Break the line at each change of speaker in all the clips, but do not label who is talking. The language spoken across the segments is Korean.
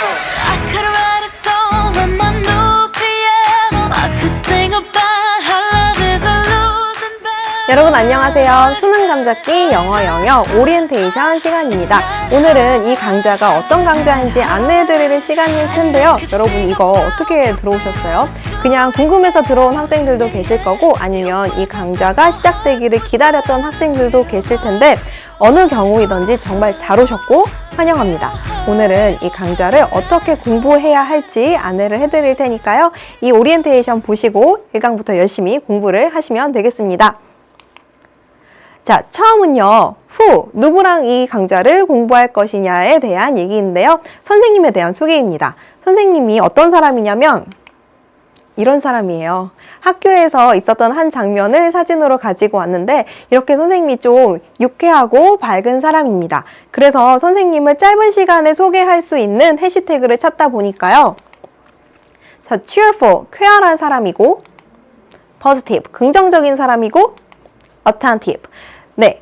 I could write a song on my new piano. I could sing about how love is a losing battle.
여러분 안녕하세요. 수능 감잡기 영어 영역 오리엔테이션 시간입니다. 오늘은 이 강좌가 어떤 강좌인지 안내해드릴 시간일 텐데요. 여러분 이거 어떻게 들어오셨어요? 그냥 궁금해서 들어온 학생들도 계실 거고 아니면 이 강좌가 시작되기를 기다렸던 학생들도 계실 텐데 어느 경우이든지 정말 잘 오셨고 환영합니다. 오늘은 이 강좌를 어떻게 공부해야 할지 안내를 해드릴 테니까요. 이 오리엔테이션 보시고 1강부터 열심히 공부를 하시면 되겠습니다. 자, 처음은요. 누구랑 이 강좌를 공부할 것이냐에 대한 얘기인데요. 선생님에 대한 소개입니다. 선생님이 어떤 사람이냐면 이런 사람이에요. 학교에서 있었던 한 장면을 사진으로 가지고 왔는데 이렇게 선생님이 좀 유쾌하고 밝은 사람입니다. 그래서 선생님을 짧은 시간에 소개할 수 있는 해시태그를 찾다 보니까요. 자, cheerful, 쾌활한 사람이고 positive, 긍정적인 사람이고 attentive, 네,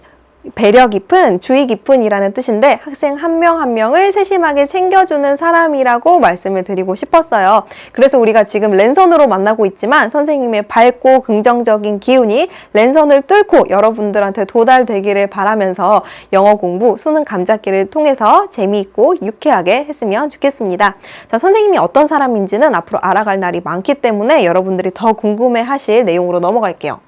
배려 깊은, 주의 깊은 이라는 뜻인데 학생 한 명 한 명을 세심하게 챙겨주는 사람이라고 말씀을 드리고 싶었어요. 그래서 우리가 지금 랜선으로 만나고 있지만 선생님의 밝고 긍정적인 기운이 랜선을 뚫고 여러분들한테 도달되기를 바라면서 영어 공부, 수능 감잡기를 통해서 재미있고 유쾌하게 했으면 좋겠습니다. 자, 선생님이 어떤 사람인지는 앞으로 알아갈 날이 많기 때문에 여러분들이 더 궁금해 하실 내용으로 넘어갈게요.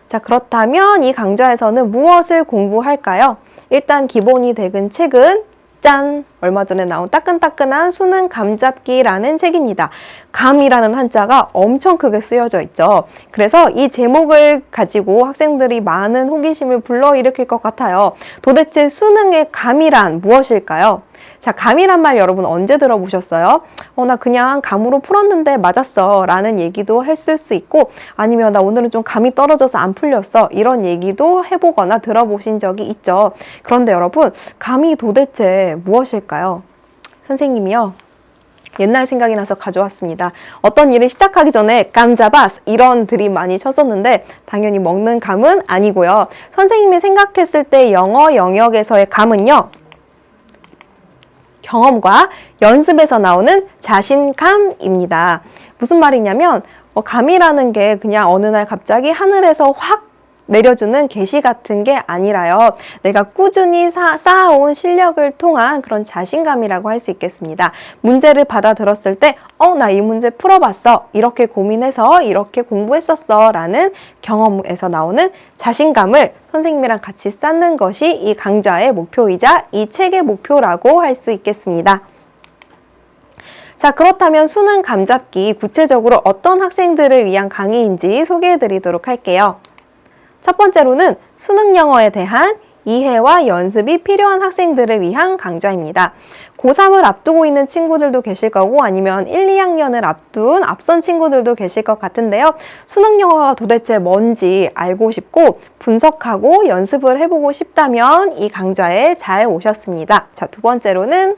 자, 그렇다면 이 강좌에서는 무엇을 공부할까요? 일단 기본이 되는 책은 짠! 얼마 전에 나온 따끈따끈한 수능 감잡기라는 책입니다. 감이라는 한자가 엄청 크게 쓰여져 있죠. 그래서 이 제목을 가지고 학생들이 많은 호기심을 불러일으킬 것 같아요. 도대체 수능의 감이란 무엇일까요? 자, 감이란 말 여러분 언제 들어보셨어요? 나 그냥 감으로 풀었는데 맞았어 라는 얘기도 했을 수 있고 아니면 나 오늘은 좀 감이 떨어져서 안 풀렸어 이런 얘기도 해보거나 들어보신 적이 있죠. 그런데 여러분 감이 도대체 무엇일까요? 선생님이요. 옛날 생각이 나서 가져왔습니다. 어떤 일을 시작하기 전에 감잡아스 이런 드립 많이 쳤었는데 당연히 먹는 감은 아니고요. 선생님이 생각했을 때 영어 영역에서의 감은요. 경험과 연습에서 나오는 자신감입니다. 무슨 말이냐면 감이라는 게 그냥 어느 날 갑자기 하늘에서 확 내려주는 계시 같은 게 아니라요. 내가 꾸준히 쌓아온 실력을 통한 그런 자신감이라고 할 수 있겠습니다. 문제를 받아들었을 때 나 이 문제 풀어봤어. 이렇게 고민해서 이렇게 공부했었어. 라는 경험에서 나오는 자신감을 선생님이랑 같이 쌓는 것이 이 강좌의 목표이자 이 책의 목표라고 할 수 있겠습니다. 자, 그렇다면 수능 감잡기 구체적으로 어떤 학생들을 위한 강의인지 소개해 드리도록 할게요. 첫 번째로는 수능 영어에 대한 이해와 연습이 필요한 학생들을 위한 강좌입니다. 고3을 앞두고 있는 친구들도 계실 거고 아니면 1, 2학년을 앞둔 앞선 친구들도 계실 것 같은데요. 수능 영어가 도대체 뭔지 알고 싶고 분석하고 연습을 해보고 싶다면 이 강좌에 잘 오셨습니다. 자, 두 번째로는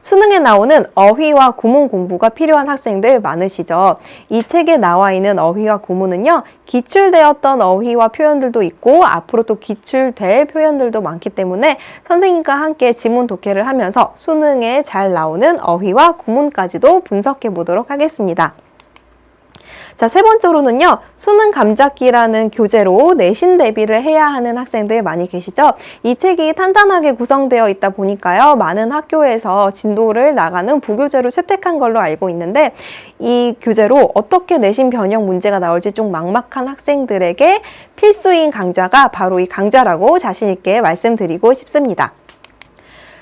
수능에 나오는 어휘와 구문 공부가 필요한 학생들 많으시죠. 이 책에 나와 있는 어휘와 구문은요. 기출되었던 어휘와 표현들도 있고 앞으로 또 기출될 표현들도 많기 때문에 선생님과 함께 지문 독해를 하면서 수능에 잘 나오는 어휘와 구문까지도 분석해 보도록 하겠습니다. 자, 세 번째로는요. 수능 감잡기라는 교재로 내신 대비를 해야 하는 학생들 많이 계시죠? 이 책이 탄탄하게 구성되어 있다 보니까요. 많은 학교에서 진도를 나가는 부교재로 채택한 걸로 알고 있는데 이 교재로 어떻게 내신 변형 문제가 나올지 좀 막막한 학생들에게 필수인 강좌가 바로 이 강좌라고 자신 있게 말씀드리고 싶습니다.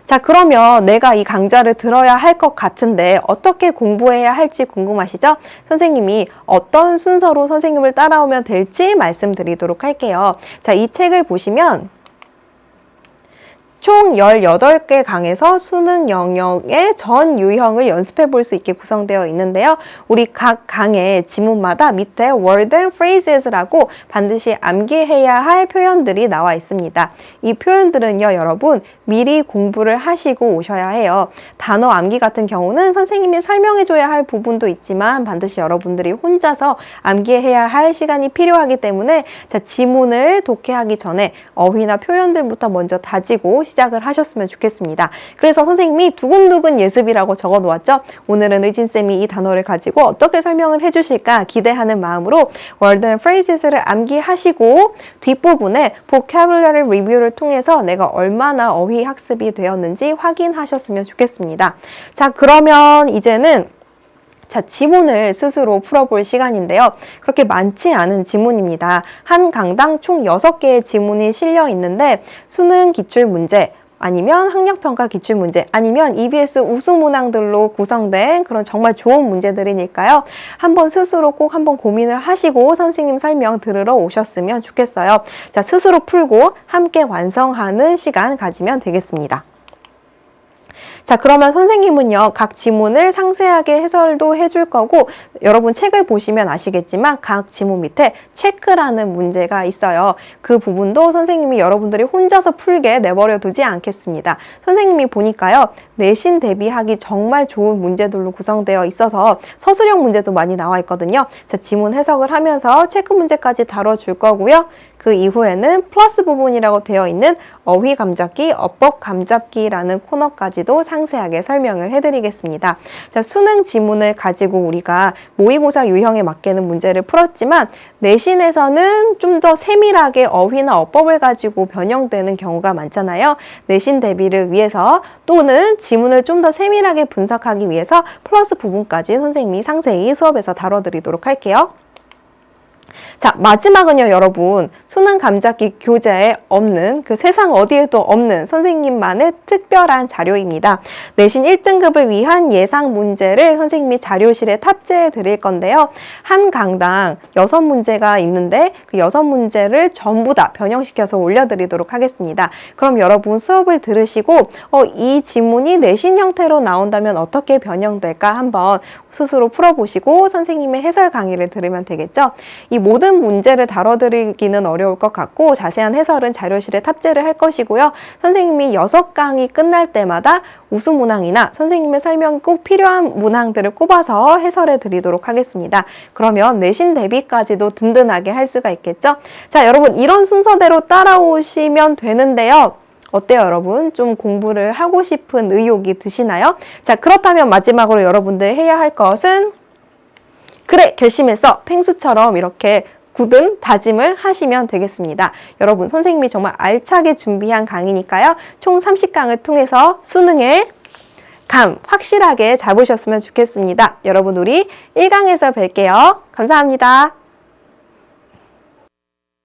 자, 그러면 내가 이 강좌를 들어야 할 것 같은데 어떻게 공부해야 할지 궁금하시죠? 선생님이 어떤 순서로 선생님을 따라오면 될지 말씀드리도록 할게요. 자, 이 책을 보시면 총 18개 강에서 수능 영역의 전 유형을 연습해 볼 수 있게 구성되어 있는데요. 우리 각 강의 지문마다 밑에 word and phrases라고 반드시 암기해야 할 표현들이 나와 있습니다. 이 표현들은요, 여러분 미리 공부를 하시고 오셔야 해요. 단어 암기 같은 경우는 선생님이 설명해 줘야 할 부분도 있지만 반드시 여러분들이 혼자서 암기해야 할 시간이 필요하기 때문에 자, 지문을 독해하기 전에 어휘나 표현들부터 먼저 다지고 시작을 하셨으면 좋겠습니다. 그래서 선생님이 두근두근 예습이라고 적어 놓았죠. 오늘은 의진쌤이 이 단어를 가지고 어떻게 설명을 해주실까 기대하는 마음으로 Word and Phrases를 암기하시고 뒷부분에 Vocabulary Review를 통해서 내가 얼마나 어휘 학습이 되었는지 확인하셨으면 좋겠습니다. 자, 그러면 이제는 지문을 스스로 풀어볼 시간인데요. 그렇게 많지 않은 지문입니다. 한 강당 총 6개의 지문이 실려 있는데 수능 기출문제, 아니면 학력평가 기출문제, 아니면 EBS 우수문항들로 구성된 그런 정말 좋은 문제들이니까요. 한번 스스로 꼭 한번 고민을 하시고 선생님 설명 들으러 오셨으면 좋겠어요. 자, 스스로 풀고 함께 완성하는 시간 가지면 되겠습니다. 자, 그러면 선생님은요, 각 지문을 상세하게 해설도 해줄 거고, 여러분 책을 보시면 아시겠지만 각 지문 밑에 체크라는 문제가 있어요. 그 부분도 선생님이 여러분들이 혼자서 풀게 내버려 두지 않겠습니다. 선생님이 보니까요, 내신 대비하기 정말 좋은 문제들로 구성되어 있어서 서술형 문제도 많이 나와 있거든요. 자, 지문 해석을 하면서 체크 문제까지 다뤄줄 거고요. 그 이후에는 플러스 부분이라고 되어 있는 어휘 감잡기, 어법 감잡기라는 코너까지도 상세하게 설명을 해드리겠습니다. 자, 수능 지문을 가지고 우리가 모의고사 유형에 맞게는 문제를 풀었지만 내신에서는 좀 더 세밀하게 어휘나 어법을 가지고 변형되는 경우가 많잖아요. 내신 대비를 위해서 또는 지문을 좀 더 세밀하게 분석하기 위해서 플러스 부분까지 선생님이 상세히 수업에서 다뤄드리도록 할게요. 자, 마지막은요, 여러분. 수능 감잡기 교재에 없는, 그 세상 어디에도 없는 선생님만의 특별한 자료입니다. 내신 1등급을 위한 예상 문제를 선생님이 자료실에 탑재해 드릴 건데요. 한 강당 6문제가 있는데 그 6문제를 전부 다 변형시켜서 올려드리도록 하겠습니다. 그럼 여러분 수업을 들으시고 이 지문이 내신 형태로 나온다면 어떻게 변형될까 한번 스스로 풀어보시고 선생님의 해설 강의를 들으면 되겠죠. 이 모든 문제를 다뤄드리기는 어려울 것 같고 자세한 해설은 자료실에 탑재를 할 것이고요. 선생님이 6강이 끝날 때마다 우수문항이나 선생님의 설명이 꼭 필요한 문항들을 꼽아서 해설해 드리도록 하겠습니다. 그러면 내신 대비까지도 든든하게 할 수가 있겠죠. 자, 여러분 이런 순서대로 따라오시면 되는데요. 어때요, 여러분? 좀 공부를 하고 싶은 의욕이 드시나요? 자, 그렇다면 마지막으로 여러분들 해야 할 것은 그래, 결심했어. 펭수처럼 이렇게 굳은 다짐을 하시면 되겠습니다. 여러분, 선생님이 정말 알차게 준비한 강의니까요. 총 30강을 통해서 수능에 감 확실하게 잡으셨으면 좋겠습니다. 여러분, 우리 1강에서 뵐게요. 감사합니다.